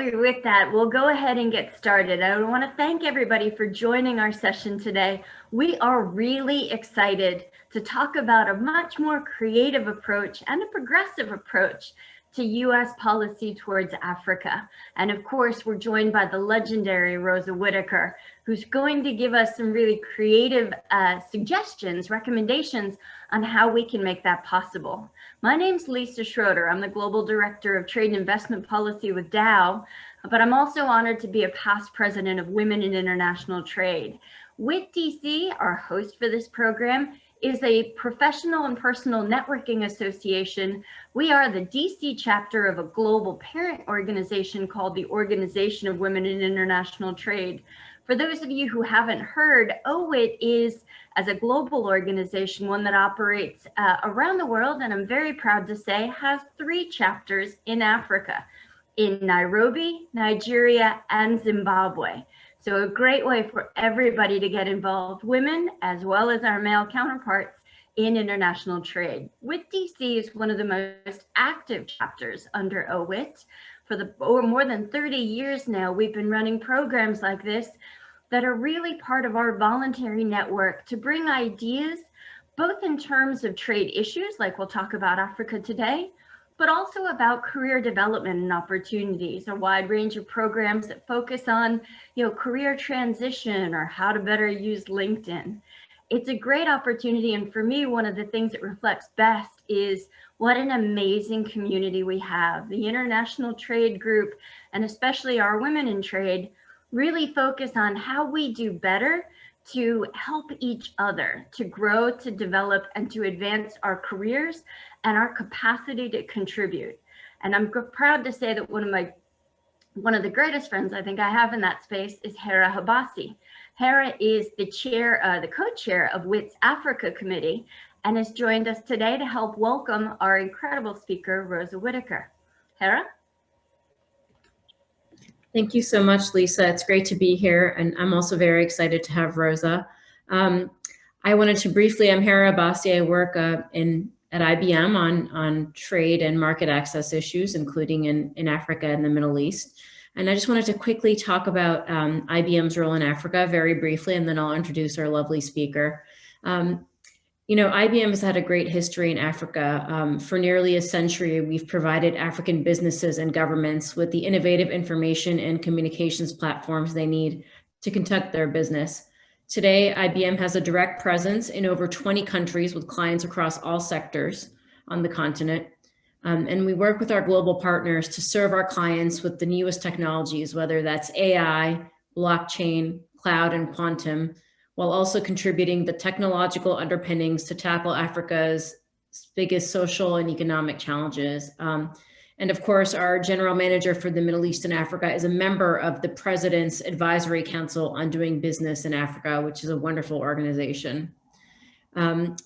with that, we'll go ahead and get started. I want to thank everybody for joining our session today. We are really excited to talk about a much more creative approach and a progressive approach to U.S. policy towards Africa. And of course, we're joined by the legendary Rosa Whitaker, who's going to give us some really creative suggestions, recommendations on how we can make that possible. My name's Lisa Schroeder. I'm the Global Director of Trade and Investment Policy with Dow, but I'm also honored to be a past president of Women in International Trade. WIT DC, our host for this program, is a professional and personal networking association. We are the DC chapter of a global parent organization called the Organization of Women in International Trade. For those of you who haven't heard, OWIT is, as a global organization, one that operates around the world, and I'm very proud to say has 3 chapters in Africa, in Nairobi, Nigeria, and Zimbabwe. So a great way for everybody to get involved, women as well as our male counterparts, in international trade. WIT DC is one of the most active chapters under OWIT. For more than 30 years now, we've been running programs like this that are really part of our voluntary network to bring ideas, both in terms of trade issues, like we'll talk about Africa today, but also about career development and opportunities, a wide range of programs that focus on, career transition or how to better use LinkedIn. It's a great opportunity, and for me, one of the things it reflects best is what an amazing community we have. The International Trade Group, and especially our Women in Trade, really focus on how we do better to help each other, to grow, to develop, and to advance our careers and our capacity to contribute. And I'm proud to say that one of the greatest friends I think I have in that space is Hera Habasi. Hera is the co-chair of WIT's Africa Committee, and has joined us today to help welcome our incredible speaker, Rosa Whitaker. Hera? Thank you so much, Lisa. It's great to be here, and I'm also very excited to have Rosa. I wanted to briefly, I'm Hera Habasi. I work at IBM on trade and market access issues, including in Africa and the Middle East. And I just wanted to quickly talk about IBM's role in Africa very briefly, and then I'll introduce our lovely speaker. IBM has had a great history in Africa. For nearly a century, we've provided African businesses and governments with the innovative information and communications platforms they need to conduct their business. Today, IBM has a direct presence in over 20 countries with clients across all sectors on the continent. And we work with our global partners to serve our clients with the newest technologies, whether that's AI, blockchain, cloud, and quantum, while also contributing the technological underpinnings to tackle Africa's biggest social and economic challenges. And of course, our general manager for the Middle East and Africa is a member of the President's Advisory Council on Doing Business in Africa, which is a wonderful organization.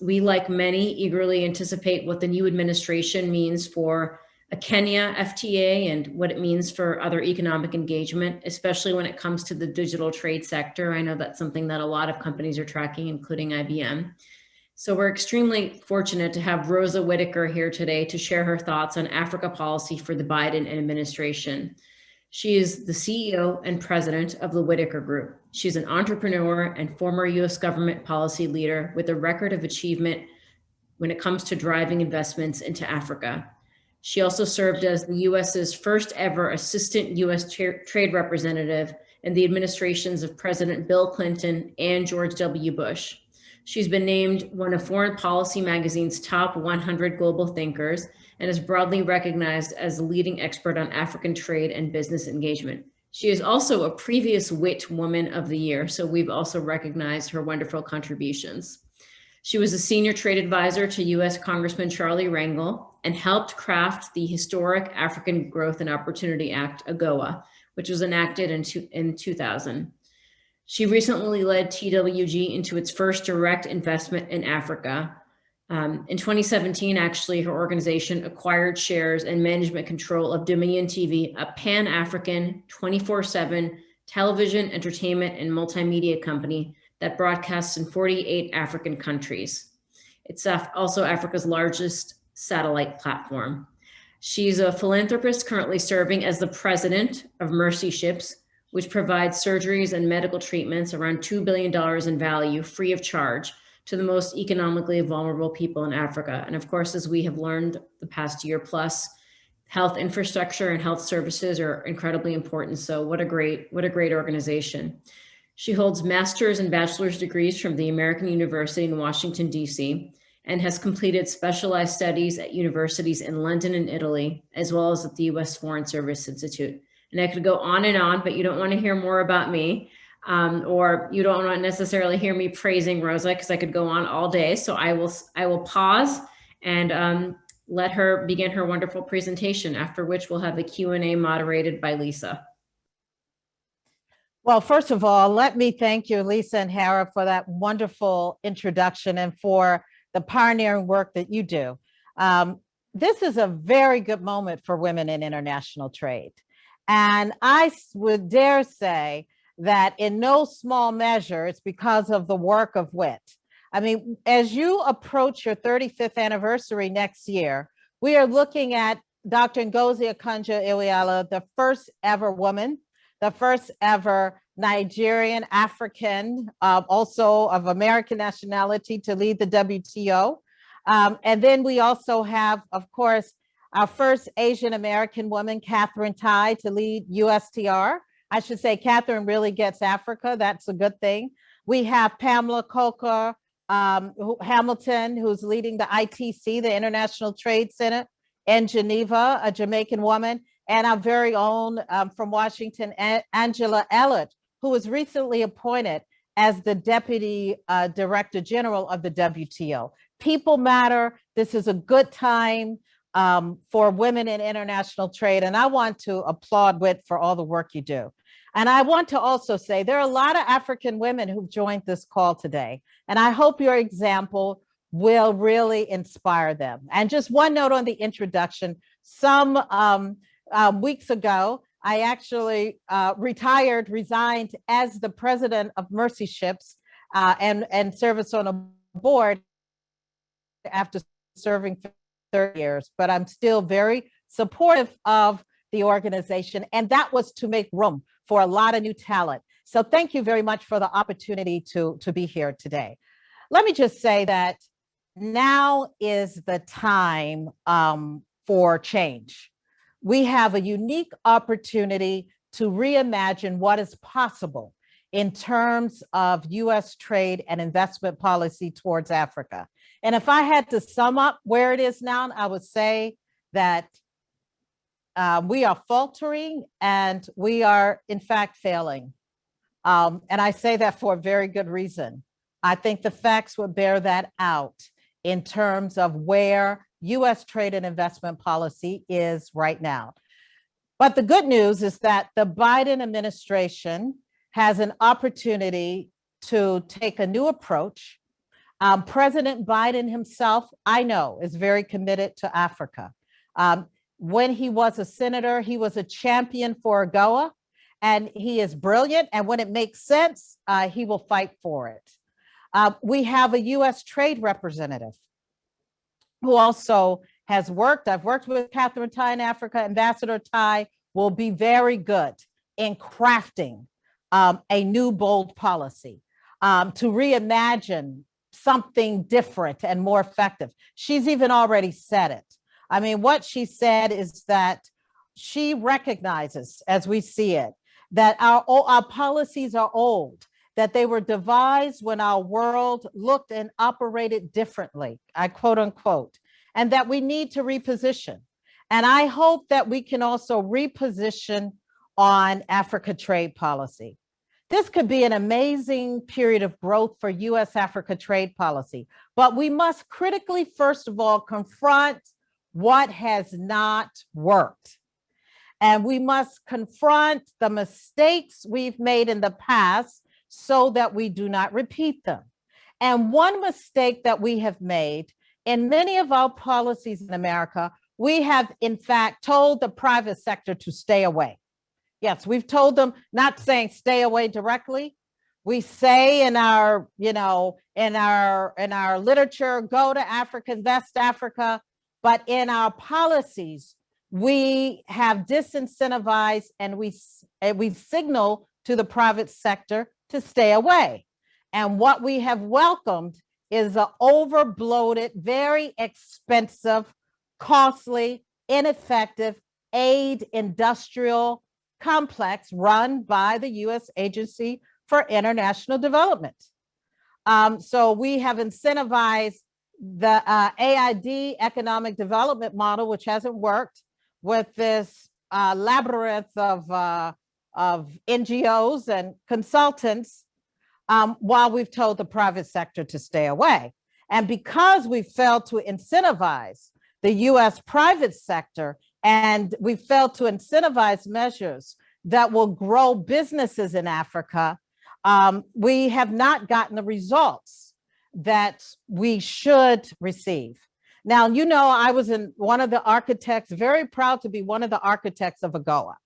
We, like many, eagerly anticipate what the new administration means for a Kenya FTA and what it means for other economic engagement, especially when it comes to the digital trade sector. I know that's something that a lot of companies are tracking, including IBM. So we're extremely fortunate to have Rosa Whitaker here today to share her thoughts on Africa policy for the Biden administration. She is the CEO and president of the Whitaker Group. She's an entrepreneur and former US government policy leader with a record of achievement when it comes to driving investments into Africa. She also served as the US's first ever assistant US trade representative in the administrations of President Bill Clinton and George W. Bush. She's been named one of Foreign Policy Magazine's top 100 global thinkers and is broadly recognized as a leading expert on African trade and business engagement. She is also a previous WIT Woman of the Year, so we've also recognized her wonderful contributions. She was a senior trade advisor to US Congressman Charlie Rangel and helped craft the historic African Growth and Opportunity Act, AGOA, which was enacted in 2000. She recently led TWG into its first direct investment in Africa. In 2017, actually, her organization acquired shares and management control of Dominion TV, a Pan-African 24/7 television, entertainment, and multimedia company that broadcasts in 48 African countries. It's also Africa's largest satellite platform. She's a philanthropist currently serving as the president of Mercy Ships, which provides surgeries and medical treatments around $2 billion in value free of charge to the most economically vulnerable people in Africa. And of course, as we have learned the past year plus, health infrastructure and health services are incredibly important. So what a great organization. She holds master's and bachelor's degrees from the American University in Washington, D.C., and has completed specialized studies at universities in London and Italy, as well as at the U.S. Foreign Service Institute. And I could go on and on, but you don't want to hear more about me, or you don't want to necessarily hear me praising Rosa, because I could go on all day. So I will pause and let her begin her wonderful presentation, after which we'll have a Q&A moderated by Lisa. Well, first of all, let me thank you, Lisa and Hera, for that wonderful introduction and for the pioneering work that you do. This is a very good moment for women in international trade. And I would dare say that in no small measure, it's because of the work of WIT. I mean, as you approach your 35th anniversary next year, we are looking at Dr. Ngozi Okonjo-Iweala, the first ever woman, the first ever Nigerian African, also of American nationality, to lead the WTO. And then we also have, of course, our first Asian American woman, Katherine Tai, to lead USTR. I should say Katherine really gets Africa. That's a good thing. We have Pamela Coker Hamilton, who's leading the ITC, the International Trade Center in Geneva, a Jamaican woman, and our very own from Washington, Angela Ellett, who was recently appointed as the Deputy Director General of the WTO. People matter. This is a good time for women in international trade, and I want to applaud WIT for all the work you do. And I want to also say there are a lot of African women who've joined this call today, and I hope your example will really inspire them. And just one note on the introduction, some weeks ago, I actually resigned as the president of Mercy Ships and service on a board after serving for 30 years, but I'm still very supportive of the organization. And that was to make room for a lot of new talent. So thank you very much for the opportunity to be here today. Let me just say that now is the time for change. We have a unique opportunity to reimagine what is possible in terms of US trade and investment policy towards Africa. And if I had to sum up where it is now, I would say that we are faltering and we are in fact failing. And I say that for a very good reason. I think the facts would bear that out in terms of where US trade and investment policy is right now. But the good news is that the Biden administration has an opportunity to take a new approach. President Biden himself, I know, is very committed to Africa. When he was a senator, he was a champion for AGOA, and he is brilliant. And when it makes sense, he will fight for it. We have a US trade representative who also has worked. I've worked with Katherine Tai in Africa. Ambassador Tai will be very good in crafting a new bold policy to reimagine something different and more effective. She's even already said it. I mean, what she said is that she recognizes, as we see it, that our policies are old, that they were devised when our world looked and operated differently, I quote unquote, and that we need to reposition. And I hope that we can also reposition on Africa trade policy. This could be an amazing period of growth for US-Africa trade policy, but we must critically, first of all, confront what has not worked. And we must confront the mistakes we've made in the past so that we do not repeat them. And one mistake that we have made in many of our policies in America, we have in fact told the private sector to stay away. Yes, we've told them, not saying stay away directly. We say in our, in our literature, go to Africa, invest Africa, but in our policies, we have disincentivized and we signal to the private sector to stay away. And what we have welcomed is an overbloated, very expensive, costly, ineffective aid industrial complex run by the U.S. Agency for International Development. So we have incentivized the AID economic development model, which hasn't worked, with this labyrinth of NGOs and consultants, while we've told the private sector to stay away. And because we failed to incentivize the US private sector, and we failed to incentivize measures that will grow businesses in Africa, we have not gotten the results that we should receive. Now, you know, I was one of the architects, very proud to be one of the architects of AGOA.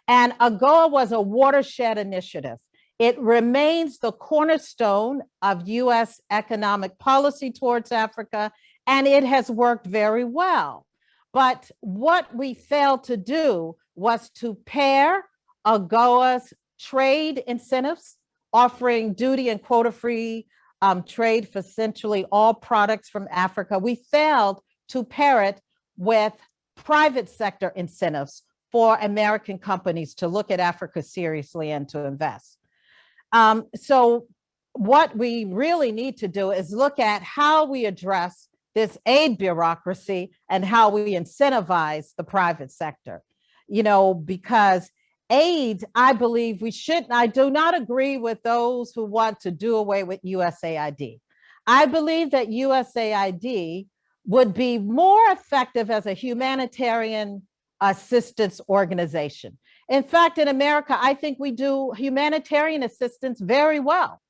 And AGOA was a watershed initiative. It remains the cornerstone of US economic policy towards Africa, and it has worked very well. But what we failed to do was to pair AGOA's trade incentives, offering duty and quota-free trade for essentially all products from Africa. We failed to pair it with private sector incentives for American companies to look at Africa seriously and to invest. So what we really need to do is look at how we address this aid bureaucracy and how we incentivize the private sector, you know, because aid, I believe we shouldn't. I do not agree with those who want to do away with USAID. I believe that USAID would be more effective as a humanitarian assistance organization. In fact, in America, I think we do humanitarian assistance very well,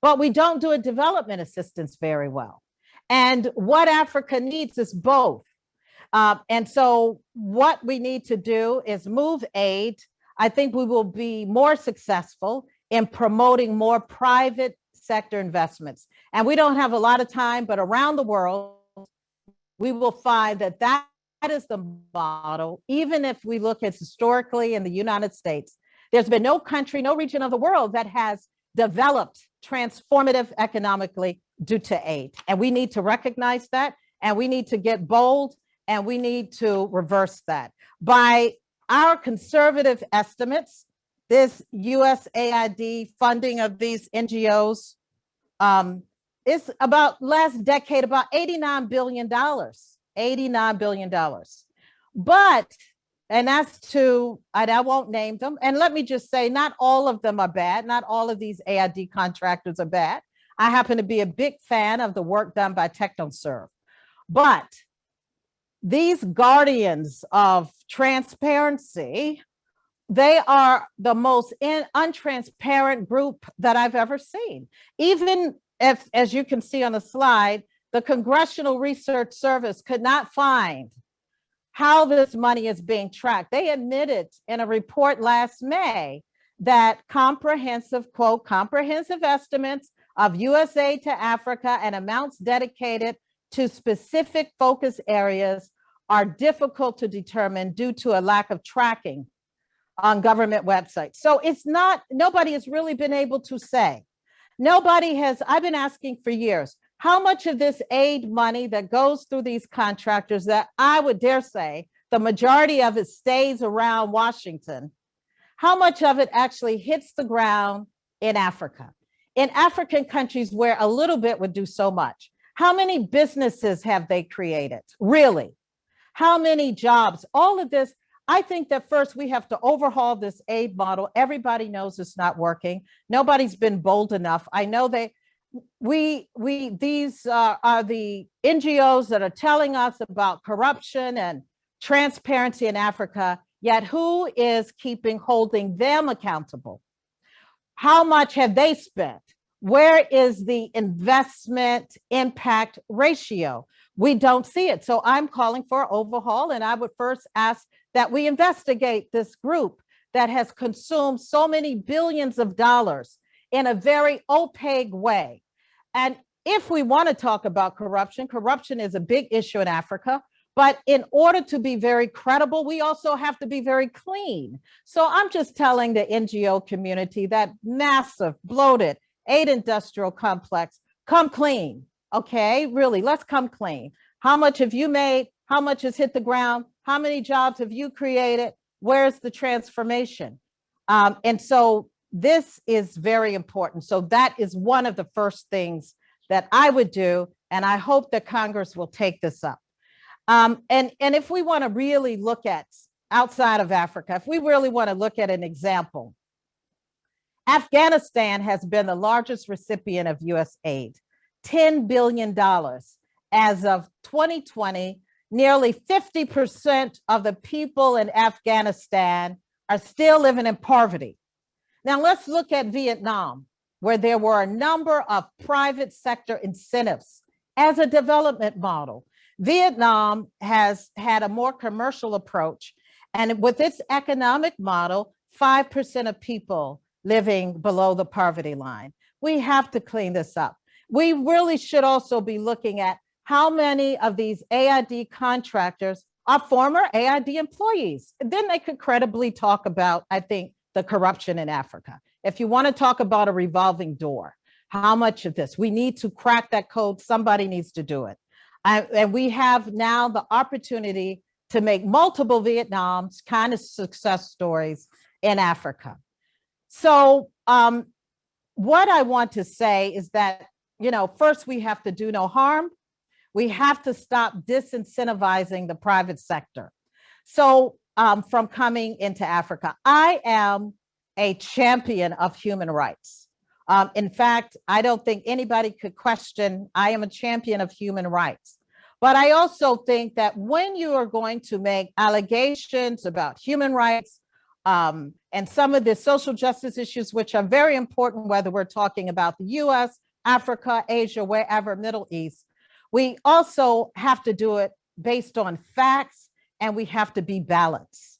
but we don't do a development assistance very well. And what Africa needs is both. And so what we need to do is move aid. I think we will be more successful in promoting more private sector investments. And we don't have a lot of time, but around the world, we will find that that is the model. Even if we look at historically in the United States, there's been no country, no region of the world that has developed transformative economically due to aid. And we need to recognize that, and we need to get bold, and we need to reverse that. By our conservative estimates, this USAID funding of these NGOs is about last decade, about $89 billion, $89 billion. But, and that's to, and I won't name them. And let me just say, not all of them are bad. Not all of these AID contractors are bad. I happen to be a big fan of the work done by TechnoServe. But these guardians of transparency, they are the most untransparent group that I've ever seen. Even if, as you can see on the slide, the Congressional Research Service could not find how this money is being tracked. They admitted in a report last May that comprehensive, quote, comprehensive estimates of US aid to Africa and amounts dedicated to specific focus areas are difficult to determine due to a lack of tracking on government websites. So it's not, nobody has really been able to say. Nobody has, I've been asking for years, how much of this aid money that goes through these contractors that I would dare say the majority of it stays around Washington, how much of it actually hits the ground in Africa? In African countries where a little bit would do so much. How many businesses have they created? Really? How many jobs? All of this, I think that first we have to overhaul this aid model. Everybody knows it's not working. Nobody's been bold enough. I know these are the NGOs that are telling us about corruption and transparency in Africa, yet who is holding them accountable? How much have they spent? Where is the investment impact ratio? We don't see it. So I'm calling for an overhaul, and I would first ask that we investigate this group that has consumed so many billions of dollars in a very opaque way. And if we want to talk about corruption, corruption is a big issue in Africa, But in order to be very credible, we also have to be very clean. So I'm just telling the NGO community, that massive, bloated, 8 industrial complex, come clean. Okay, really, let's come clean. How much have you made? How much has hit the ground? How many jobs have you created? Where's the transformation? And so this is very important. So that is one of the first things that I would do. And I hope that Congress will take this up. And if we want to really look at outside of Africa, if we really want to look at an example, Afghanistan has been the largest recipient of US aid, $10 billion. As of 2020, nearly 50% of the people in Afghanistan are still living in poverty. Now let's look at Vietnam, where there were a number of private sector incentives as a development model. Vietnam has had a more commercial approach, and with its economic model, 5% of people living below the poverty line. We have to clean this up. We really should also be looking at how many of these AID contractors are former AID employees. Then they could credibly talk about, I think, the corruption in Africa. If you want to talk about a revolving door, how much of this? We need to crack that code. Somebody needs to do it. And we have now the opportunity to make multiple Vietnam's kind of success stories in Africa. So what I want to say is that, first we have to do no harm. We have to stop disincentivizing the private sector. So from coming into Africa, I am a champion of human rights. In fact, I don't think anybody could question I am a champion of human rights. But I also think that when you are going to make allegations about human rights and some of the social justice issues, which are very important, whether we're talking about the US, Africa, Asia, wherever, Middle East, we also have to do it based on facts, and we have to be balanced.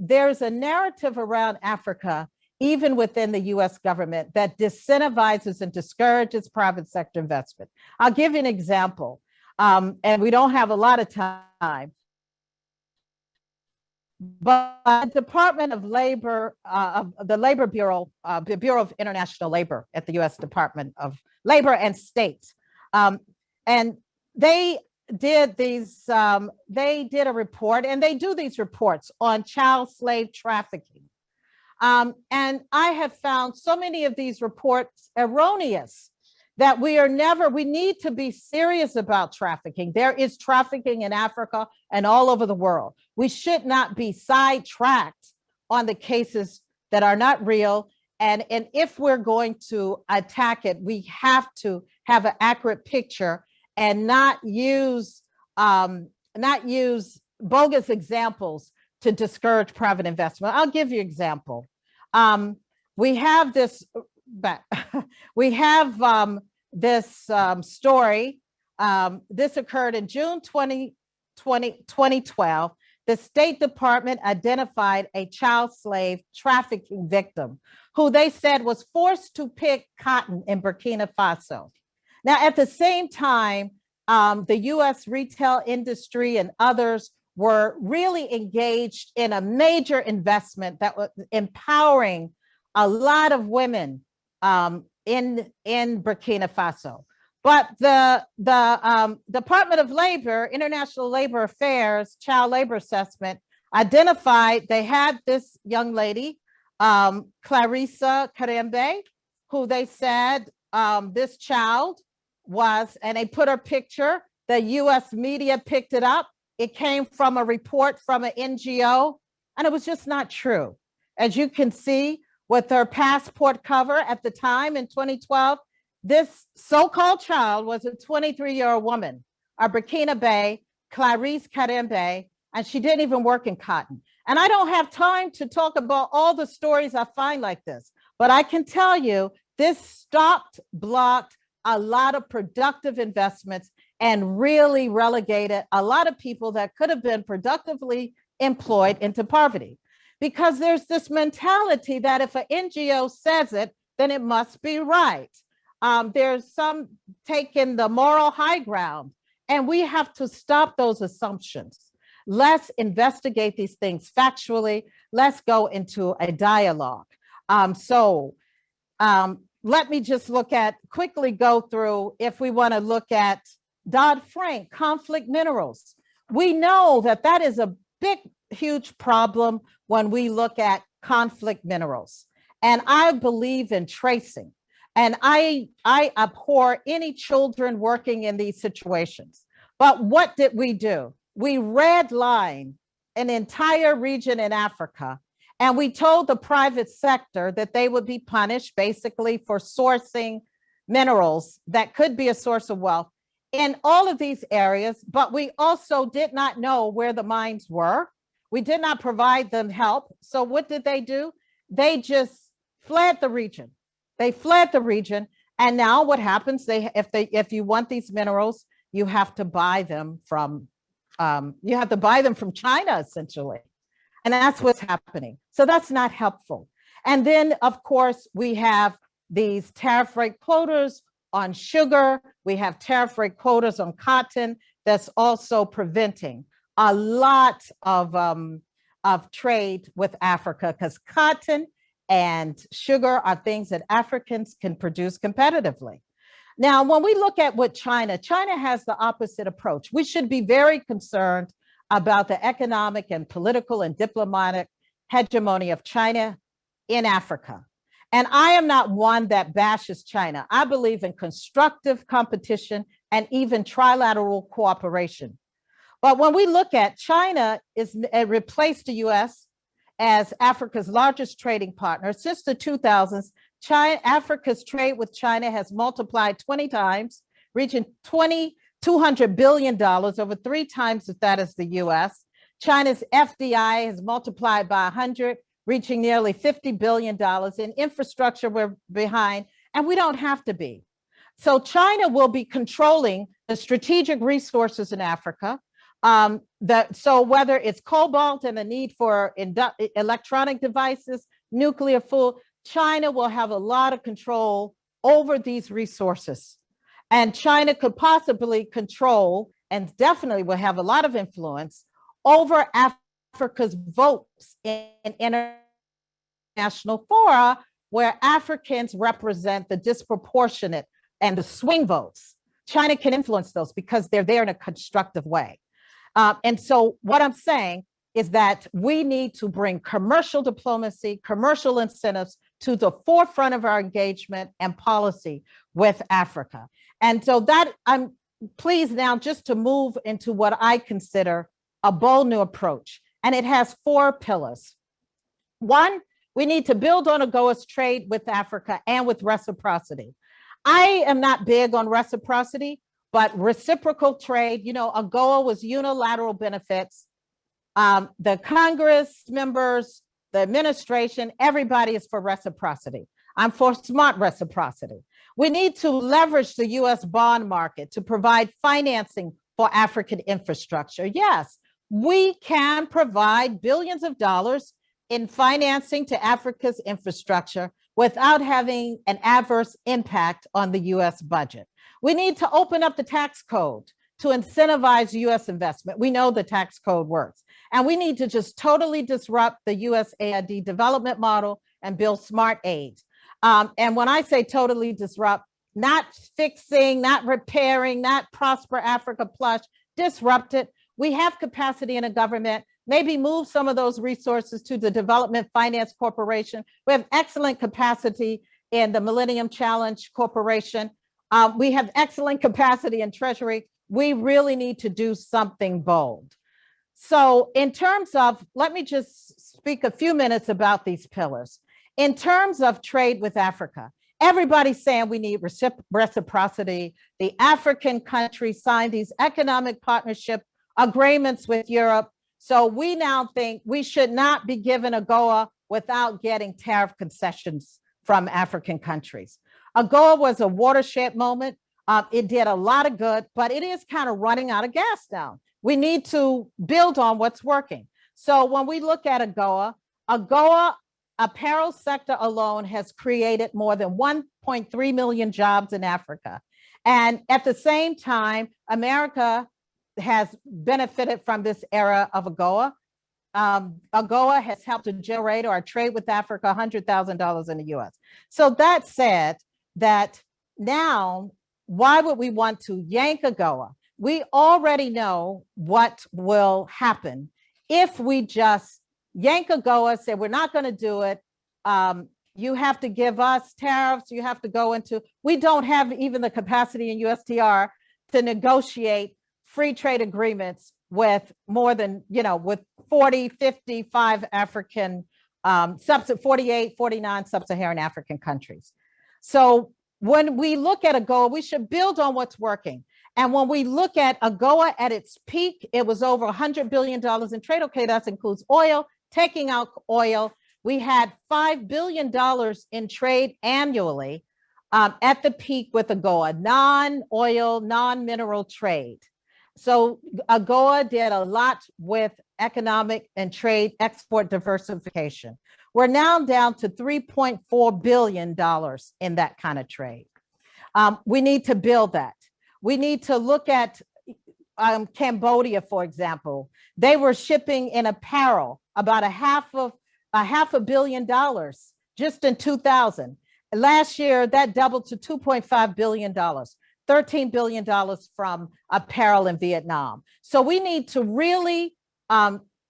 There's a narrative around Africa, even within the US government, that disincentivizes and discourages private sector investment. I'll give you an example, and we don't have a lot of time. But the Department of Labor, the Labor Bureau, the Bureau of International Labor at the US Department of Labor and States, and they did a report, and they do these reports on child slave trafficking. And I have found so many of these reports erroneous that we need to be serious about trafficking. There is trafficking in Africa and all over the world. We should not be sidetracked on the cases that are not real. And if we're going to attack it, we have to have an accurate picture and not use bogus examples to discourage private investment. I'll give you an example. We have this story. This occurred in June 2012. The State Department identified a child slave trafficking victim who they said was forced to pick cotton in Burkina Faso. Now, at the same time, the US retail industry and others were really engaged in a major investment that was empowering a lot of women in Burkina Faso. But the Department of Labor, International Labor Affairs, Child Labor Assessment identified they had this young lady, Clarissa Karembe, who they said this child was, and they put her picture, the US media picked it up. It came from a report from an NGO, and it was just not true. As you can see, with her passport cover at the time in 2012, this so-called child was a 23-year-old woman, a Burkinabe, Clarisse Karembe, and she didn't even work in cotton. And I don't have time to talk about all the stories I find like this, but I can tell you this blocked a lot of productive investments and really relegated a lot of people that could have been productively employed into poverty. Because there's this mentality that if an NGO says it, then it must be right. There's some taking the moral high ground And we have to stop those assumptions. Let's investigate these things factually. Let's go into a dialogue. Let me just quickly go through, if we want to look at Dodd-Frank, conflict minerals. We know that is a big, huge problem when we look at conflict minerals. And I believe in tracing. And I abhor any children working in these situations. But what did we do? We redlined an entire region in Africa, and we told the private sector that they would be punished basically for sourcing minerals that could be a source of wealth in all of these areas. But we also did not know where the mines were. We did not provide them help. So what did they do? They just fled the region. They fled the region. And now what happens? If you want these minerals, you have to buy them from China, essentially. And that's what's happening. So that's not helpful. And then, of course, we have these tariff rate quotas on sugar. We have tariff rate quotas on cotton. That's also preventing a lot of trade with Africa, because cotton and sugar are things that Africans can produce competitively. Now, when we look at what China has the opposite approach. We should be very concerned about the economic and political and diplomatic hegemony of China in Africa. And I am not one that bashes China. I believe in constructive competition and even trilateral cooperation. But when we look at China, it replaced the US as Africa's largest trading partner. Since the 2000s, Africa's trade with China has multiplied 20 times, reaching $200 billion, over 3 times that as the US. China's FDI has multiplied by 100, reaching nearly $50 billion. In infrastructure, we're behind, and we don't have to be. So China will be controlling the strategic resources in Africa. So whether it's cobalt and the need for electronic devices, nuclear fuel, China will have a lot of control over these resources. And China could possibly control, and definitely will have a lot of influence over Africa's votes in international fora, where Africans represent the disproportionate and the swing votes. China can influence those because they're there in a constructive way. And so what I'm saying is that we need to bring commercial diplomacy, commercial incentives to the forefront of our engagement and policy with Africa. And so that I'm pleased now just to move into what I consider a bold new approach. And it has 4 pillars. 1, we need to build on AGOA's trade with Africa and with reciprocity. I am not big on reciprocity, but reciprocal trade, AGOA was unilateral benefits. The Congress members, the administration, everybody is for reciprocity. I'm for smart reciprocity. We need to leverage the US bond market to provide financing for African infrastructure. Yes, we can provide billions of dollars in financing to Africa's infrastructure without having an adverse impact on the US budget. We need to open up the tax code to incentivize US investment. We know the tax code works. And we need to just totally disrupt the USAID development model and build smart aid. And when I say totally disrupt, not fixing, not repairing, not Prosper Africa plush, disrupt it. We have capacity in a government, maybe move some of those resources to the Development Finance Corporation. We have excellent capacity in the Millennium Challenge Corporation. We have excellent capacity in Treasury. We really need to do something bold. So in terms of, let me just speak a few minutes about these pillars. In terms of trade with Africa, everybody's saying we need reciprocity. The African countries signed these economic partnership agreements with Europe. So we now think we should not be given AGOA without getting tariff concessions from African countries. AGOA was a watershed moment. It did a lot of good, but it is kind of running out of gas now. We need to build on what's working. So when we look at AGOA apparel sector alone has created more than 1.3 million jobs in Africa. And at the same time, America has benefited from this era of AGOA. AGOA has helped to generate or trade with Africa $100,000 in the US. So that said, that now, why would we want to yank AGOA? We already know what will happen if we just yank AGOA, say we're not going to do it. You have to give us tariffs. You have to go into, we don't have even the capacity in USTR to negotiate free trade agreements with more than, with 40, 55 African, 48, 49 sub-Saharan African countries. So when we look at AGOA, we should build on what's working. And when we look at AGOA at its peak, it was over $100 billion in trade. Okay, that includes oil. Taking out oil, we had $5 billion in trade annually at the peak with AGOA, non-oil, non-mineral trade. So AGOA did a lot with economic and trade export diversification. We're now down to $3.4 billion in that kind of trade. We need to build that. We need to look at Cambodia, for example. They were shipping in apparel about a half a billion dollars just in 2000. Last year, that doubled to $2.5 billion, $13 billion from apparel in Vietnam. So we need to really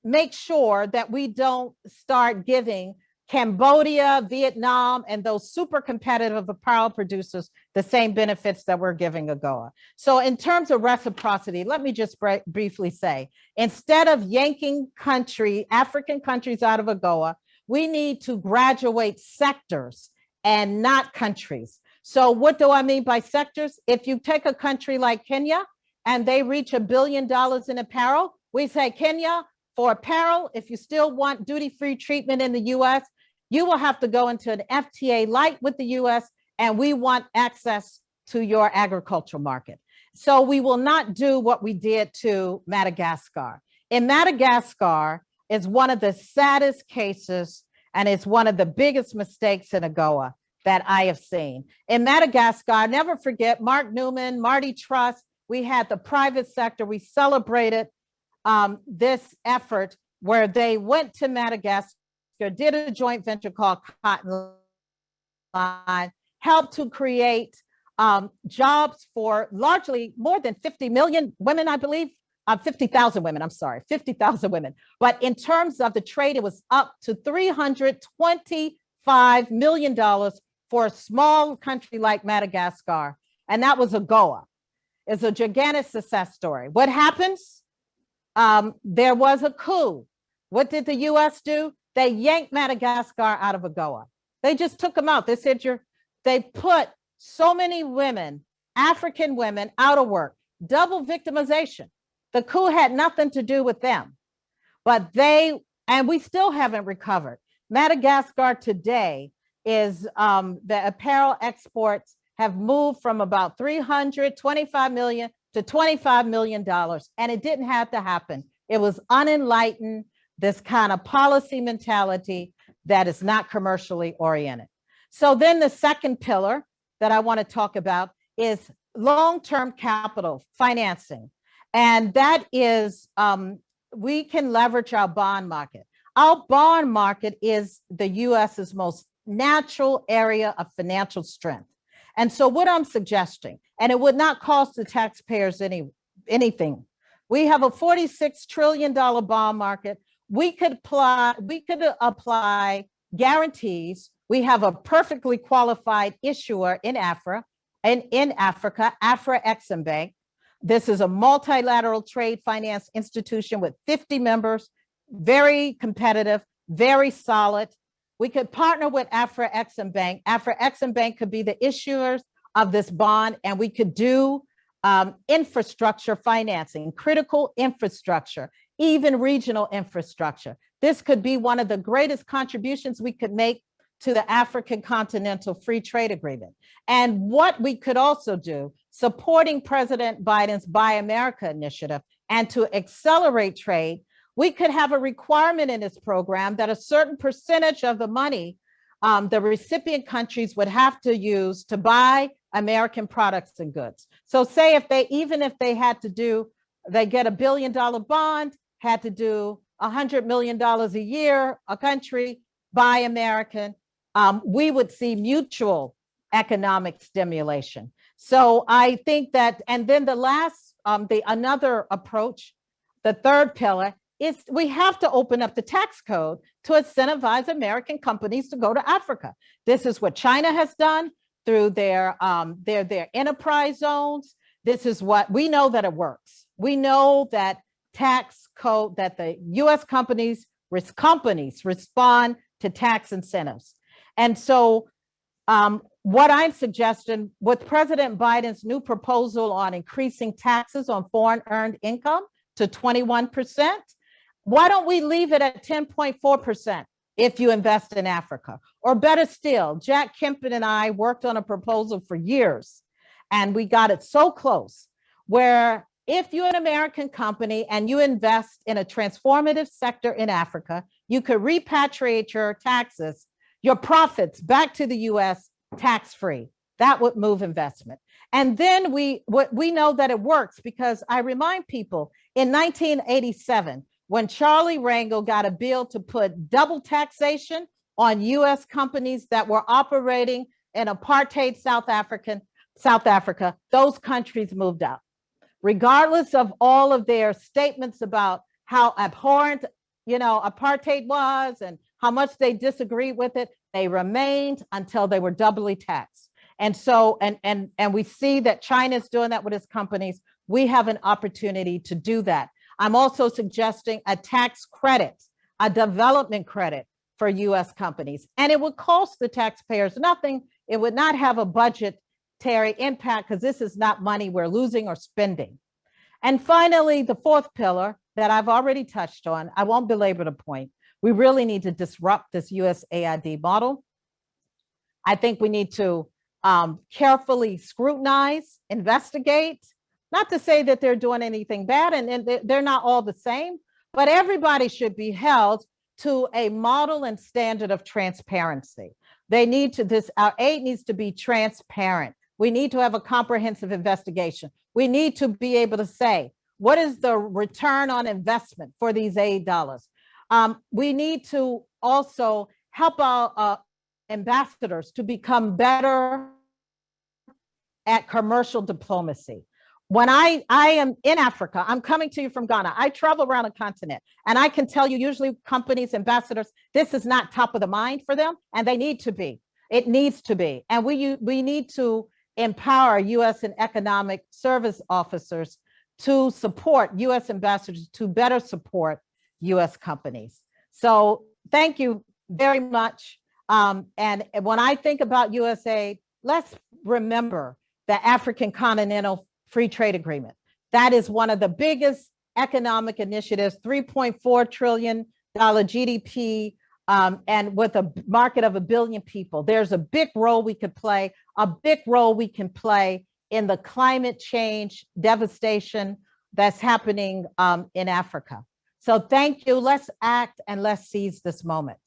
make sure that we don't start giving Cambodia, Vietnam, and those super competitive apparel producers the same benefits that we're giving AGOA. So in terms of reciprocity, let me just briefly say, instead of yanking African countries out of AGOA, we need to graduate sectors and not countries. So what do I mean by sectors? If you take a country like Kenya and they reach $1 billion in apparel, we say, Kenya, for apparel, if you still want duty-free treatment in the US, you will have to go into an FTA light with the US, and we want access to your agricultural market. So we will not do what we did to Madagascar. In Madagascar, it's one of the saddest cases, and it's one of the biggest mistakes in AGOA that I have seen. In Madagascar, I never forget Mark Newman, Marty Trust, we had the private sector, we celebrated this effort where they went to Madagascar, did a joint venture called Cotton Line, helped to create jobs for largely more than 50 million women, I believe, 50,000 women, I'm sorry, 50,000 women. But in terms of the trade, it was up to $325 million for a small country like Madagascar. And that was AGOA. It's a gigantic success story. What happens? There was a coup. What did the US do? They yanked Madagascar out of AGOA. They just took them out. They said, they put so many women, African women, out of work, double victimization. The coup had nothing to do with them, but and we still haven't recovered. Madagascar today is, the apparel exports have moved from about $325 million to $25 million. And it didn't have to happen. It was unenlightened, this kind of policy mentality that is not commercially oriented. So then the second pillar that I want to talk about is long-term capital financing. And that is, we can leverage our bond market. Our bond market is the US's most natural area of financial strength. And so what I'm suggesting, and it would not cost the taxpayers anything. We have a $46 trillion bond market. We could apply guarantees. We have a perfectly qualified issuer in Africa, Afra-Exim. This is a multilateral trade finance institution with 50 members, very competitive, very solid. We could partner with Afra-Exim. Afra-Exim could be the issuers of this bond, and we could do infrastructure financing, critical infrastructure, even regional infrastructure. This could be one of the greatest contributions we could make to the African Continental Free Trade Agreement. And what we could also do, supporting President Biden's Buy America initiative and to accelerate trade, we could have a requirement in this program that a certain percentage of the money the recipient countries would have to use to buy American products and goods. So say even if they had to do, they get $1 billion bond, had to do $100 million a year, a country, buy American, we would see mutual economic stimulation. So I think that, and then the last, another approach, the third pillar is we have to open up the tax code to incentivize American companies to go to Africa. This is what China has done through their enterprise zones. This is what we know that it works. We know that tax code, that the US companies respond to tax incentives. And so what I'm suggesting with President Biden's new proposal on increasing taxes on foreign earned income to 21%, why don't we leave it at 10.4% if you invest in Africa? Or better still, Jack Kempen and I worked on a proposal for years, and we got it so close, where if you're an American company and you invest in a transformative sector in Africa, you could repatriate your taxes, your profits back to the US tax-free. That would move investment. And then we know that it works because I remind people in 1987, when Charlie Rangel got a bill to put double taxation on US companies that were operating in apartheid South Africa, those countries moved out. Regardless of all of their statements about how abhorrent, apartheid was and how much they disagreed with it, they remained until they were doubly taxed. And so, and we see that China's doing that with its companies. We have an opportunity to do that. I'm also suggesting a tax credit, a development credit for US companies. And it would cost the taxpayers nothing. It would not have a budgetary impact because this is not money we're losing or spending. And finally, the fourth pillar that I've already touched on, I won't belabor the point. We really need to disrupt this USAID model. I think we need to carefully scrutinize, investigate, not to say that they're doing anything bad, and they're not all the same, but everybody should be held to a model and standard of transparency. Our aid needs to be transparent. We need to have a comprehensive investigation. We need to be able to say, what is the return on investment for these aid dollars? We need to also help our ambassadors to become better at commercial diplomacy. When I am in Africa, I'm coming to you from Ghana. I travel around the continent, and I can tell you, usually companies, ambassadors, this is not top of the mind for them, and they need to be. It needs to be. And we need to empower U.S. and economic service officers to support U.S. ambassadors to better support U.S. companies. So thank you very much. And when I think about USAID, let's remember the African Continental Free Trade Agreement. That is one of the biggest economic initiatives, $3.4 trillion GDP, and with a market of 1 billion people. There's a big role we could play, in the climate change devastation that's happening in Africa. So thank you. Let's act and let's seize this moment.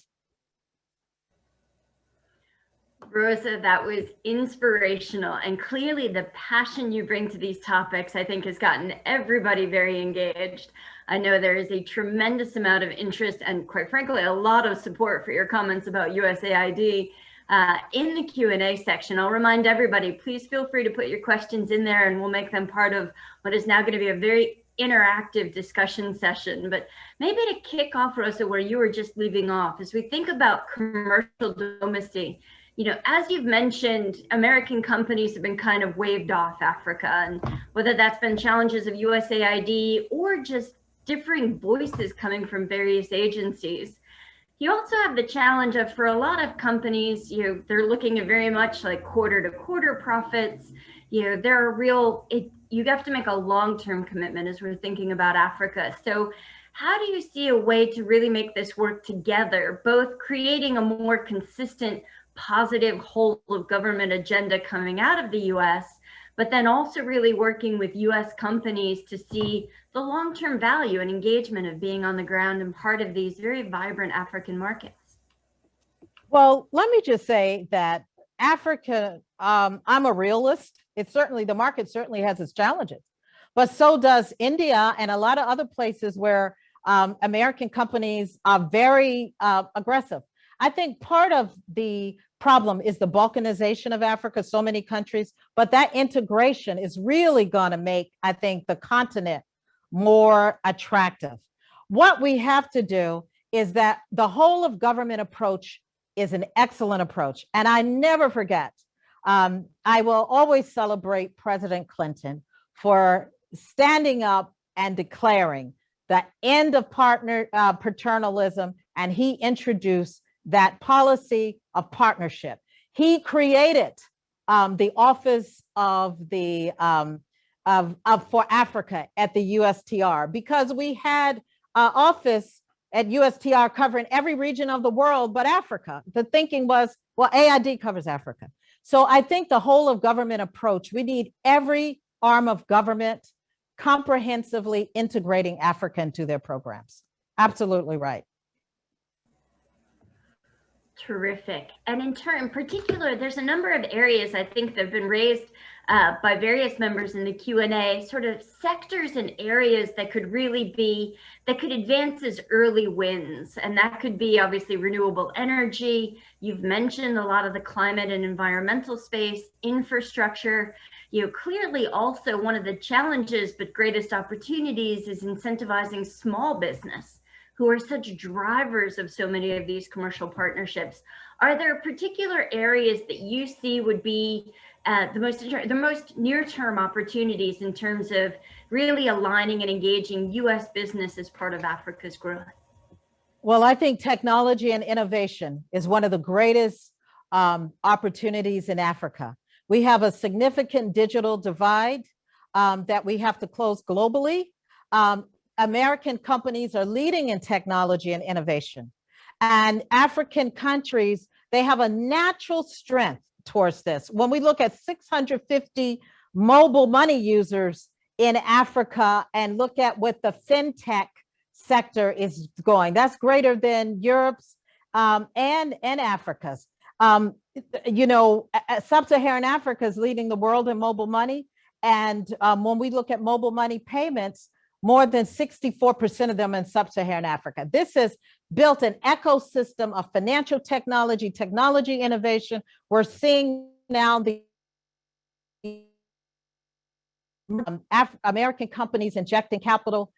Rosa, that was inspirational, and clearly the passion you bring to these topics, I think, has gotten everybody very engaged. I know there is a tremendous amount of interest and, quite frankly, a lot of support for your comments about USAID in the Q&A section. I'll remind everybody, please feel free to put your questions in there, and we'll make them part of what is now going to be a very interactive discussion session. But maybe to kick off, Rosa, where you were just leaving off, as we think about commercial diplomacy, as you've mentioned, American companies have been kind of waved off Africa, and whether that's been challenges of USAID or just differing voices coming from various agencies. You also have the challenge of, for a lot of companies, they're looking at very much like quarter to quarter profits. You have to make a long-term commitment as we're thinking about Africa. So how do you see a way to really make this work together, both creating a more consistent positive whole of government agenda coming out of the US, but then also really working with US companies to see the long-term value and engagement of being on the ground and part of these very vibrant African markets? Well, let me just say that Africa, I'm a realist. The market certainly has its challenges, but so does India and a lot of other places where American companies are very aggressive. I think part of the problem is the balkanization of Africa, so many countries, but that integration is really going to make, I think, the continent more attractive. What we have to do is that the whole of government approach is an excellent approach. And I never forget, I will always celebrate President Clinton for standing up and declaring the end of paternalism, and he introduced that policy of partnership. He created the Office of the for Africa at the USTR, because we had an office at USTR covering every region of the world but Africa. The thinking was, well, AID covers Africa. So I think the whole of government approach, we need every arm of government comprehensively integrating Africa into their programs. Absolutely right. Terrific. And in particular, there's a number of areas I think that have been raised by various members in the Q&A, sort of sectors and areas that could advance as early wins. And that could be obviously renewable energy. You've mentioned a lot of the climate and environmental space, infrastructure. Clearly also one of the challenges but greatest opportunities is incentivizing small business, who are such drivers of so many of these commercial partnerships. Are there particular areas that you see would be the most near-term opportunities in terms of really aligning and engaging U.S. business as part of Africa's growth? Well, I think technology and innovation is one of the greatest opportunities in Africa. We have a significant digital divide that we have to close globally. American companies are leading in technology and innovation. And African countries, they have a natural strength towards this. When we look at 650 mobile money users in Africa and look at what the fintech sector is going, that's greater than Europe's and Africa's. Sub-Saharan Africa is leading the world in mobile money. And when we look at mobile money payments, more than 64% of them in Sub-Saharan Africa. This has built an ecosystem of financial technology innovation. We're seeing now the American companies injecting capital.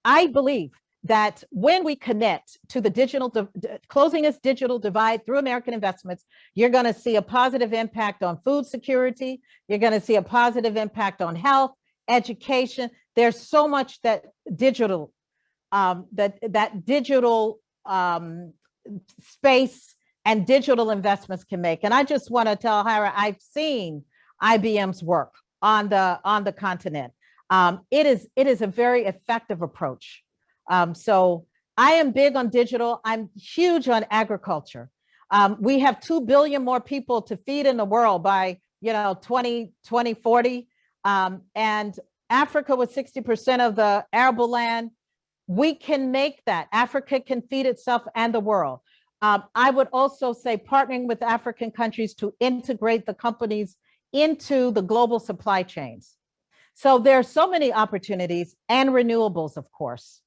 I believe that when we connect to the closing this digital divide through American investments, you're going to see a positive impact on food security. You're going to see a positive impact on health, education. There's so much that digital, space and digital investments can make. And I just want to tell Hira, I've seen IBM's work on the continent. It is a very effective approach. So I am big on digital. I'm huge on agriculture. We have 2 billion more people to feed in the world by 2040. And Africa with 60% of the arable land, we can make that. Africa can feed itself and the world. I would also say partnering with African countries to integrate the companies into the global supply chains. So there are so many opportunities, and renewables, of course.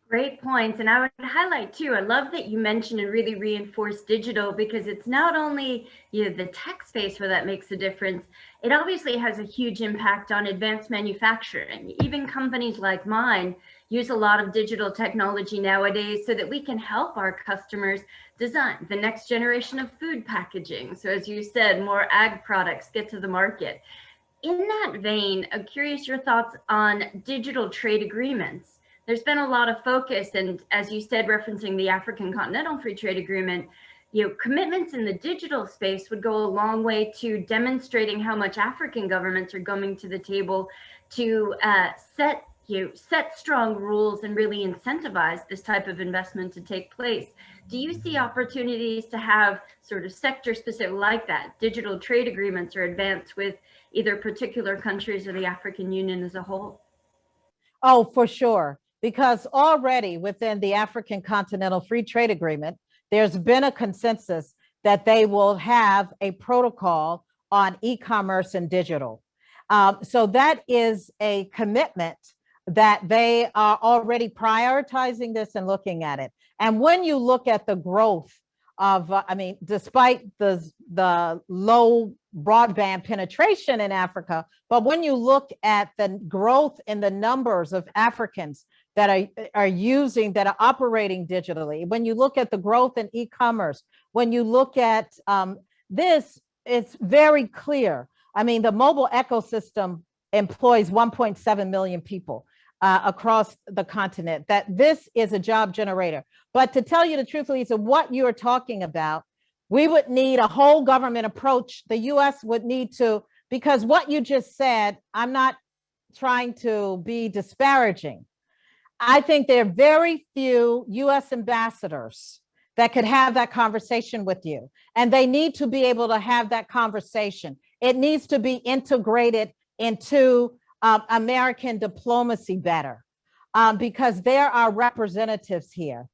Great points. And I would highlight too, I love that you mentioned and really reinforced digital, because it's not only the tech space where that makes a difference, it obviously has a huge impact on advanced manufacturing. Even companies like mine use a lot of digital technology nowadays so that we can help our customers design the next generation of food packaging. So as you said, more ag products get to the market. In that vein, I'm curious your thoughts on digital trade agreements. There's been a lot of focus, and as you said, referencing the African Continental Free Trade Agreement, commitments in the digital space would go a long way to demonstrating how much African governments are coming to the table to set strong rules and really incentivize this type of investment to take place. Do you see opportunities to have sort of sector specific like that, digital trade agreements or advance with either particular countries or the African Union as a whole? Oh, for sure. Because already within the African Continental Free Trade Agreement, there's been a consensus that they will have a protocol on e-commerce and digital. So that is a commitment that they are already prioritizing this and looking at it. And when you look at the growth of, despite the low broadband penetration in Africa, but when you look at the growth in the numbers of Africans that are using, that are operating digitally, when you look at the growth in e-commerce, when you look at this, it's very clear. I mean, the mobile ecosystem employs 1.7 million people across the continent, that this is a job generator. But to tell you the truth, Lisa, what you're talking about, we would need a whole government approach. The US would need to, because what you just said, I'm not trying to be disparaging. I think there are very few US ambassadors that could have that conversation with you. And they need to be able to have that conversation. It needs to be integrated into American diplomacy better, because there are representatives here.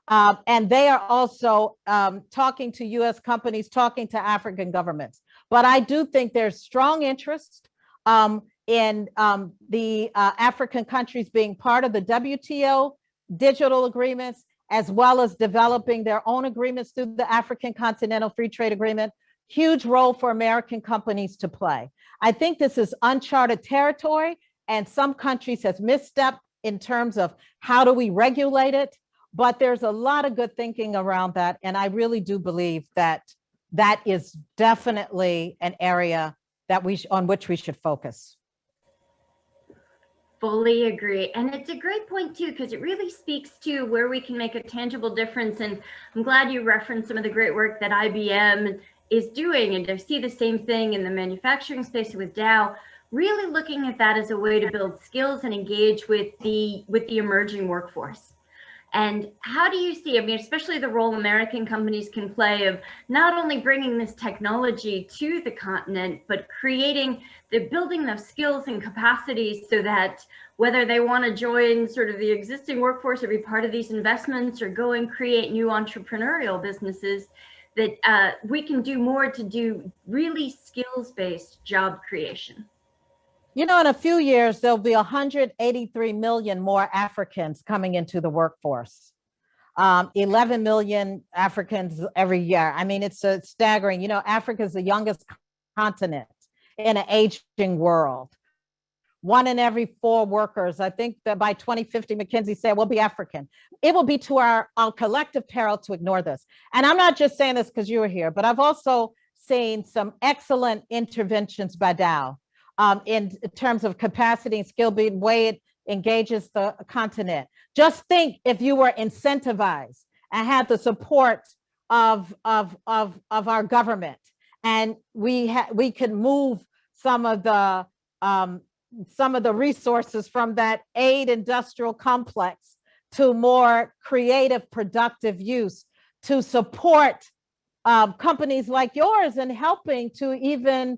And they are also talking to US companies, talking to African governments. But I do think there's strong interest in the African countries being part of the WTO digital agreements, as well as developing their own agreements through the African Continental Free Trade Agreement. Huge role for American companies to play. I think this is uncharted territory, and some countries have misstepped in terms of how do we regulate it, but there's a lot of good thinking around that. And I really do believe that that is definitely an area that on which we should focus. Fully agree. And it's a great point too, because it really speaks to where we can make a tangible difference. And I'm glad you referenced some of the great work that IBM is doing. And I see the same thing in the manufacturing space with Dow, really looking at that as a way to build skills and engage with the emerging workforce. And how do you see, I mean, especially the role American companies can play of not only bringing this technology to the continent, but building those skills and capacities so that whether they want to join sort of the existing workforce or be part of these investments or go and create new entrepreneurial businesses, that we can do more to do really skills-based job creation. You know, in a few years, there'll be 183 million more Africans coming into the workforce. 11 million Africans every year. I mean, it's staggering. You know, Africa is the youngest continent in an aging world. 1 in every 4 workers, I think that by 2050, McKinsey said, will be African. It will be to our collective peril to ignore this. And I'm not just saying this because you were here, but I've also seen some excellent interventions by Dow. In terms of capacity and skill building, way it engages the continent. Just think if you were incentivized and had the support of our government, and we could move some of the resources from that aid industrial complex to more creative, productive use to support companies like yours and helping to even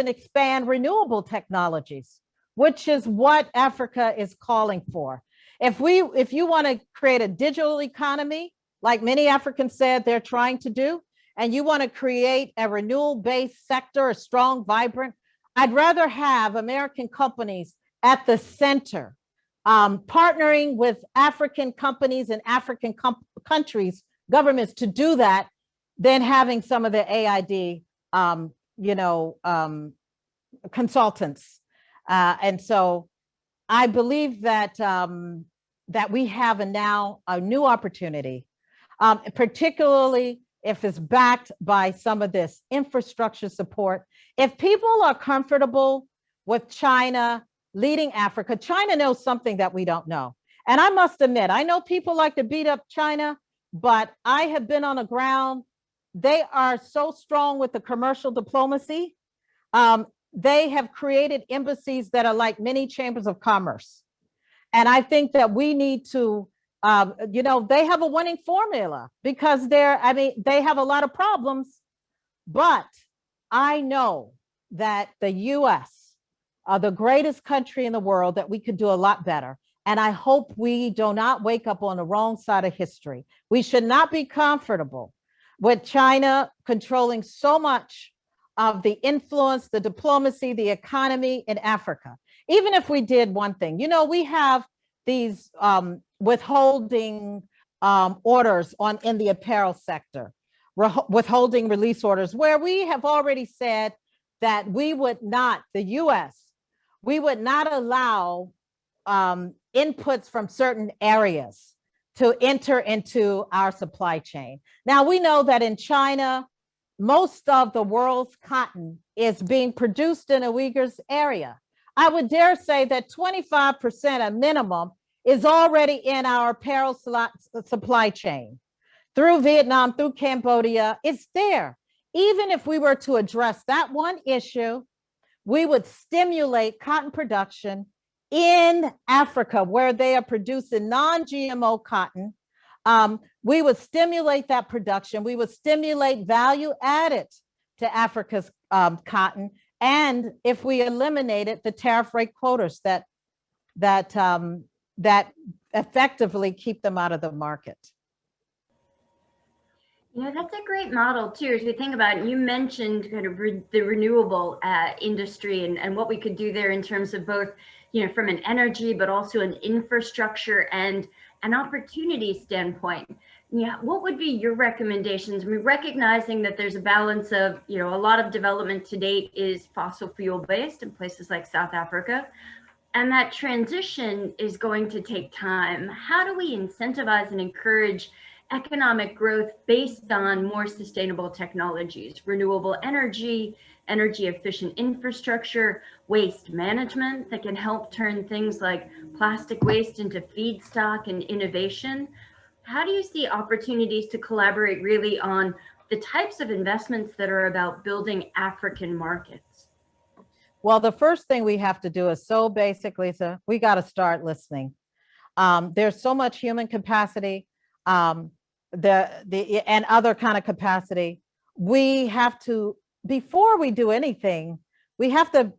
expand renewable technologies, which is what Africa is calling for. If you want to create a digital economy, like many Africans said they're trying to do, and you want to create a renewable-based sector, a strong, vibrant, I'd rather have American companies at the center, partnering with African companies and African countries, governments to do that, than having some of the AID consultants. And so I believe that that we have now a new opportunity, particularly if it's backed by some of this infrastructure support. If people are comfortable with China leading Africa, China knows something that we don't know. And I must admit, I know people like to beat up China, but I have been on the ground. They are so strong with the commercial diplomacy. They have created embassies that are like mini chambers of commerce. And I think that we need to, they have a winning formula because they have a lot of problems, but I know that the US are the greatest country in the world, that we could do a lot better. And I hope we do not wake up on the wrong side of history. We should not be comfortable with China controlling so much of the influence, the diplomacy, the economy in Africa. Even if we did one thing, we have these withholding orders in the apparel sector, withholding release orders, where we have already said that we would not, the US, we would not allow inputs from certain areas to enter into our supply chain. Now, we know that in China, most of the world's cotton is being produced in a Uyghurs area. I would dare say that 25% a minimum is already in our apparel supply chain. Through Vietnam, through Cambodia, it's there. Even if we were to address that one issue, we would stimulate cotton production in Africa, where they are producing non-GMO cotton. We would stimulate that production. We would stimulate value added to Africa's cotton. And if we eliminated the tariff rate quotas that effectively keep them out of the market. That's a great model too. As we think about it, you mentioned kind of the renewable industry and what we could do there in terms of both, from an energy, but also an infrastructure and an opportunity standpoint. What would be your recommendations? Recognizing that there's a balance of, a lot of development to date is fossil fuel based in places like South Africa, and that transition is going to take time. How do we incentivize and encourage economic growth based on more sustainable technologies, renewable energy, energy efficient infrastructure, waste management that can help turn things like plastic waste into feedstock and innovation? How do you see opportunities to collaborate really on the types of investments that are about building African markets? Well, the first thing we have to do is so basically, we got to start listening. There's so much human capacity, and other kind of capacity. We have to, before we do anything, we have to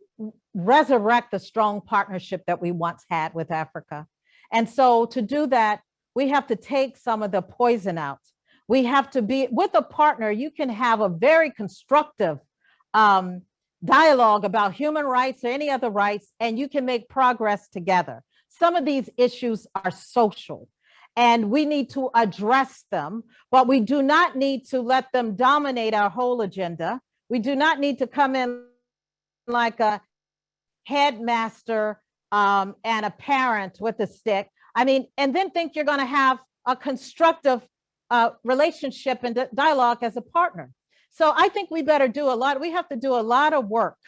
resurrect the strong partnership that we once had with Africa. And so to do that, we have to take some of the poison out. We have to be with a partner. You can have a very constructive dialogue about human rights or any other rights, and you can make progress together. Some of these issues are social, and we need to address them, but we do not need to let them dominate our whole agenda. We do not need to come in like a headmaster and a parent with a stick. And then think you're going to have a constructive relationship and dialogue as a partner. So I think we better do a lot. We have to do a lot of work.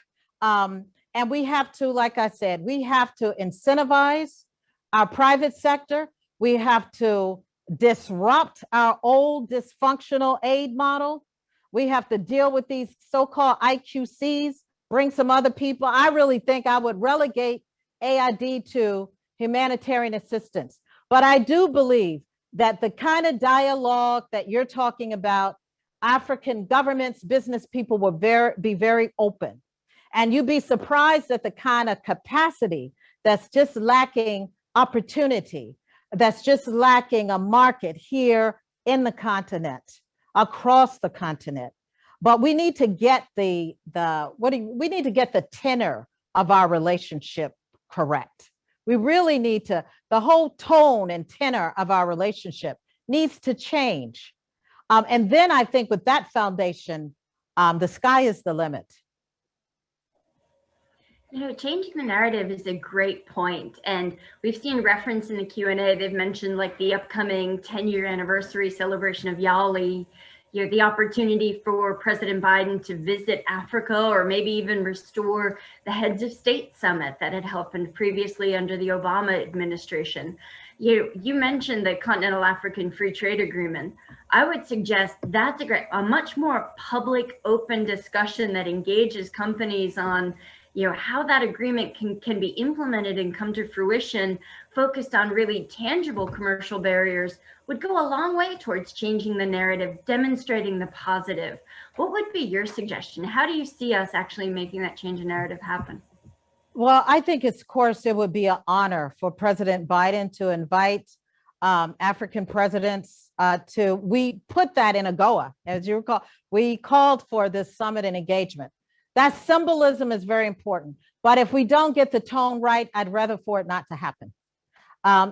And we have to, like I said, we have to incentivize our private sector. We have to disrupt our old dysfunctional aid model. We have to deal with these so-called IQCs, bring some other people. I really think I would relegate AID to humanitarian assistance. But I do believe that the kind of dialogue that you're talking about, African governments, business people will be very open. And you'd be surprised at the kind of capacity that's just lacking opportunity, that's just lacking a market here in the continent, across the continent. But we need to get we need to get the tenor of our relationship correct. We really need to, the whole tone and tenor of our relationship needs to change. And then I think with that foundation, the sky is the limit. Changing the narrative is a great point. And we've seen reference in the Q&A, they've mentioned like the upcoming 10-year anniversary celebration of YALI, the opportunity for President Biden to visit Africa, or maybe even restore the Heads of State Summit that had happened previously under the Obama administration. You mentioned the Continental African Free Trade Agreement. I would suggest that's a much more public, open discussion that engages companies on how that agreement can be implemented and come to fruition, focused on really tangible commercial barriers, would go a long way towards changing the narrative, demonstrating the positive. What would be your suggestion? How do you see us actually making that change in narrative happen? Well, I think of course it would be an honor for President Biden to invite African presidents we put that in AGOA, as you recall, we called for this summit and engagement. That symbolism is very important. But if we don't get the tone right, I'd rather for it not to happen.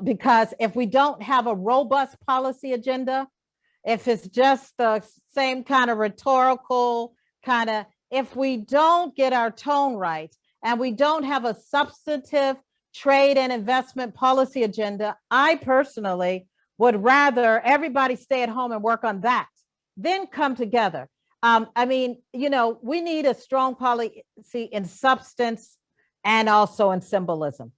Because if we don't have a robust policy agenda, if it's just the same kind of rhetorical kind of, if we don't get our tone right and we don't have a substantive trade and investment policy agenda, I personally would rather everybody stay at home and work on that, then come together. I mean, you know, we need a strong policy in substance and also in symbolism.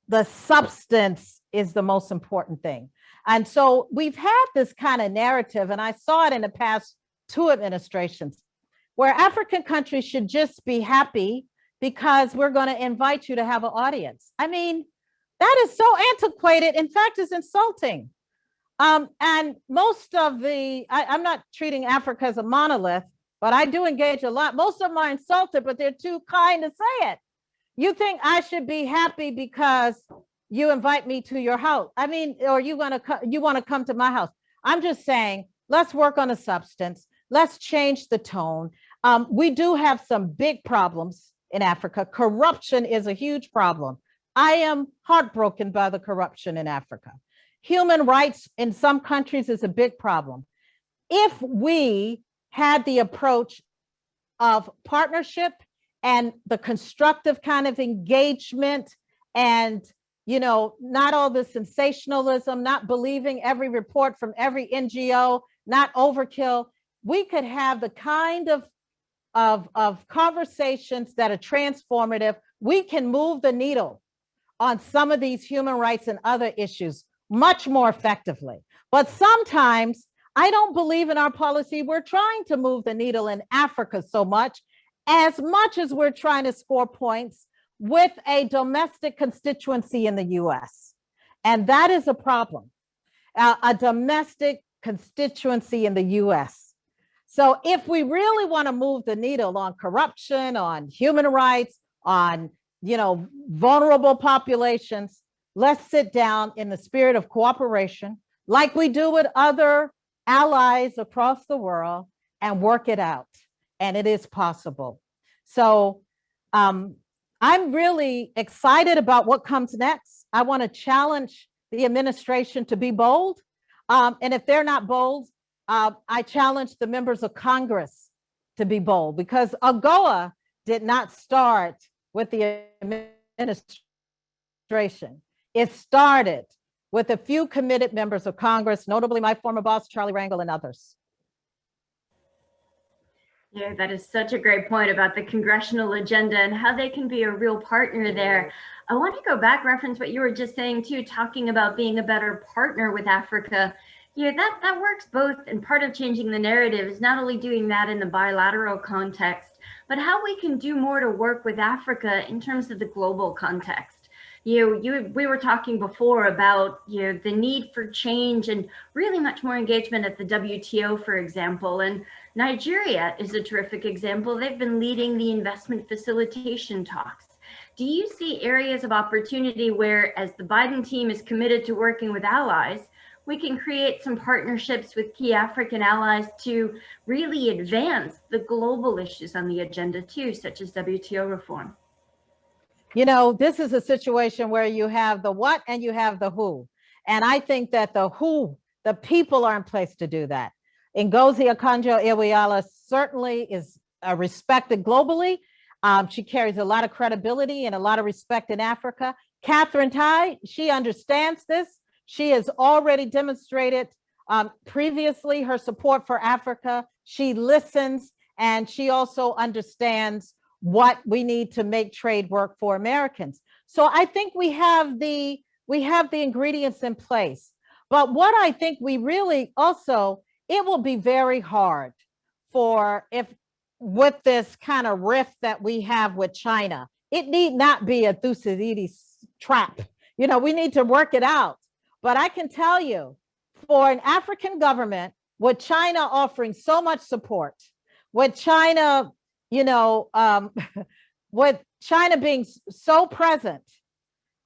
The substance is the most important thing. And so we've had this kind of narrative, and I saw it in the past 2 administrations, where African countries should just be happy because we're going to invite you to have an audience. I mean, that is so antiquated. In fact, it's insulting. And most of I'm not treating Africa as a monolith, but I do engage a lot. Most of them are insulted, but they're too kind to say it. You think I should be happy because you invite me to your house? I mean, or you want to come to my house? I'm just saying, let's work on the substance. Let's change the tone. We do have some big problems in Africa. Corruption is a huge problem. I am heartbroken by the corruption in Africa. Human rights in some countries is a big problem. If we had the approach of partnership and the constructive kind of engagement and, you know, not all the sensationalism, not believing every report from every NGO, not overkill, we could have the kind of conversations that are transformative. We can move the needle on some of these human rights and other issues much more effectively. But sometimes I don't believe in our policy. We're trying to move the needle in Africa so much as we're trying to score points with a domestic constituency in the US. And that is a problem, a domestic constituency in the US. So if we really want to move the needle on corruption, on human rights, on, you know, vulnerable populations, let's sit down in the spirit of cooperation, like we do with other allies across the world, and work it out. And it is possible. So I'm really excited about what comes next. I want to challenge the administration to be bold. And if they're not bold, I challenge the members of Congress to be bold, because AGOA did not start with the administration. It started with a few committed members of Congress, notably my former boss, Charlie Rangel, and others. Yeah, that is such a great point about the congressional agenda and how they can be a real partner there. I want to go back, reference what you were just saying too, talking about being a better partner with Africa. Yeah, that works both. And part of changing the narrative is not only doing that in the bilateral context, but how we can do more to work with Africa in terms of the global context. We were talking before about the need for change and really much more engagement at the WTO, for example. And Nigeria is a terrific example. They've been leading the investment facilitation talks. Do you see areas of opportunity where, as the Biden team is committed to working with allies, we can create some partnerships with key African allies to really advance the global issues on the agenda too, such as WTO reform? You know, this is a situation where you have the what and you have the who. And I think that the who, the people are in place to do that. Ngozi Okonjo-Iweala certainly is respected globally. She carries a lot of credibility and a lot of respect in Africa. Catherine Tai, she understands this. She has already demonstrated previously her support for Africa. She listens, and she also understands what we need to make trade work for Americans. So I think we have the ingredients in place. But what I think we really also, it will be very hard with this kind of rift that we have with China. It need not be a Thucydides trap. You know, we need to work it out. But I can tell you, for an African government, with China offering so much support, with China, with China being so present,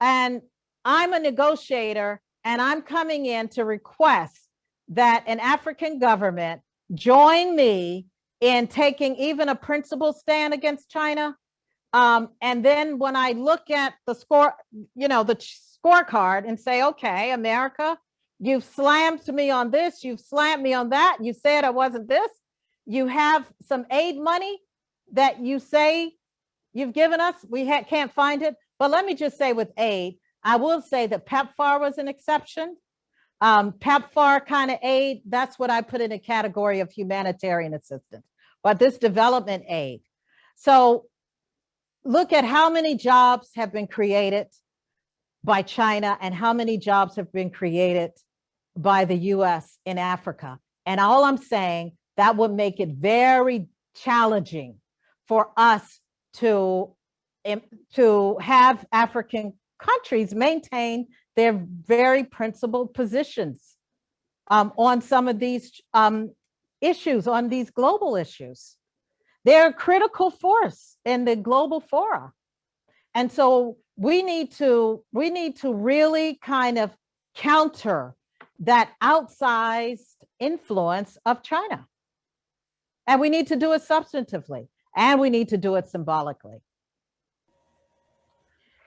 and I'm a negotiator, and I'm coming in to request that an African government join me in taking even a principled stand against China. And then when I look at the score, the scorecard and say, okay, America, you've slammed me on this, you've slammed me on that, you said I wasn't this, you have some aid money that you say you've given us, we can't find it. But let me just say with aid, I will say that PEPFAR was an exception. PEPFAR kind of aid, that's what I put in a category of humanitarian assistance, but this development aid. So look at how many jobs have been created by China and how many jobs have been created by the US in Africa. And all I'm saying, that would make it very challenging for us to have African countries maintain their very principled positions on some of these issues, on these global issues. They're a critical force in the global fora. And so we need to really kind of counter that outsized influence of China. And we need to do it substantively, and we need to do it symbolically.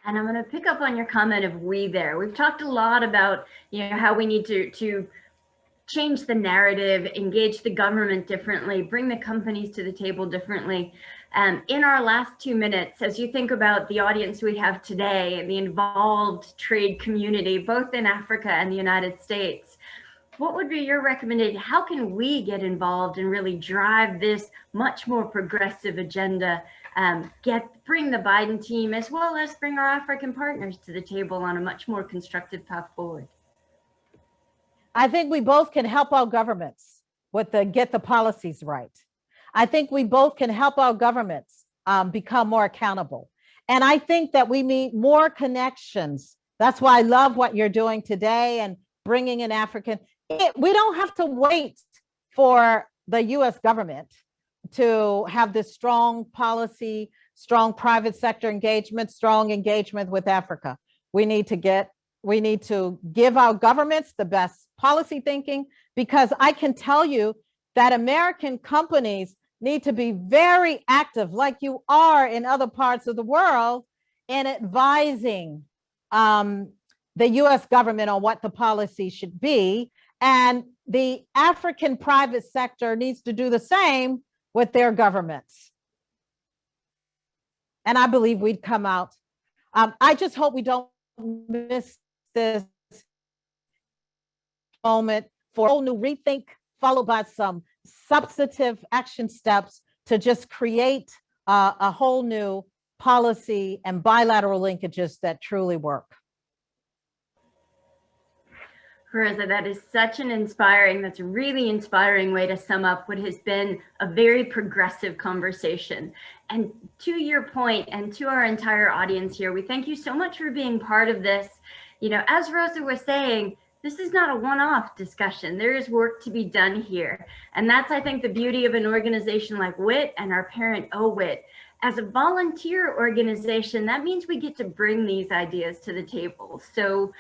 And I'm going to pick up on your comment of we there. We've talked a lot about, how we need to change the narrative, engage the government differently, bring the companies to the table differently. In our last 2 minutes, as you think about the audience we have today and the involved trade community, both in Africa and the United States, what would be your recommendation? How can we get involved and really drive this much more progressive agenda, bring the Biden team as well as bring our African partners to the table on a much more constructive path forward? I think we both can help our governments get the policies right. I think we both can help our governments become more accountable. And I think that we need more connections. That's why I love what you're doing today and bringing in African. We don't have to wait for the US government to have this strong policy, strong private sector engagement, strong engagement with Africa. We need to give our governments the best policy thinking, because I can tell you that American companies need to be very active, like you are in other parts of the world, in advising the US government on what the policy should be. And the African private sector needs to do the same with their governments. And I believe we'd come out. I just hope we don't miss this moment for a whole new rethink, followed by some substantive action steps to just create a whole new policy and bilateral linkages that truly work. Rosa, that is that's a really inspiring way to sum up what has been a very progressive conversation. And to your point, and to our entire audience here, we thank you so much for being part of this. As Rosa was saying, this is not a one-off discussion. There is work to be done here. And that's, I think, the beauty of an organization like WIT and our parent OWIT. As a volunteer organization, that means we get to bring these ideas to the table. So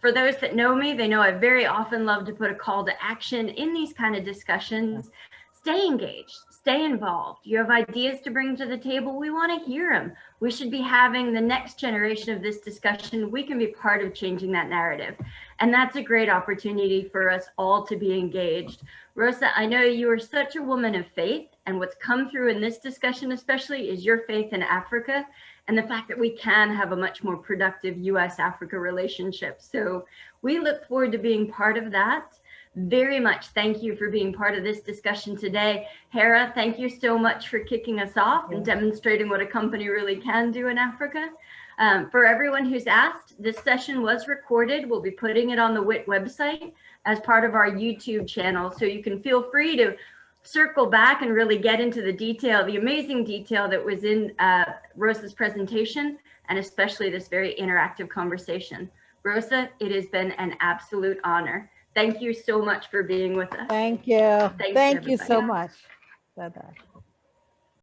for those that know me, they know I very often love to put a call to action in these kind of discussions. Stay engaged, stay involved. You have ideas to bring to the table, we want to hear them. We should be having the next generation of this discussion. We can be part of changing that narrative. And that's a great opportunity for us all to be engaged. Rosa, I know you are such a woman of faith, and what's come through in this discussion especially is your faith in Africa and the fact that we can have a much more productive US-Africa relationship. So we look forward to being part of that. Very much thank you for being part of this discussion today. Hera, thank you so much for kicking us off and demonstrating what a company really can do in Africa. For everyone who's asked, this session was recorded. We'll be putting it on the WIT website as part of our YouTube channel. So you can feel free to circle back and really get into the detail, the amazing detail that was in Rosa's presentation, and especially this very interactive conversation. Rosa, it has been an absolute honor. Thank you so much for being with us. Thank you. Thanks, Thank you so everybody. much. Bye-bye.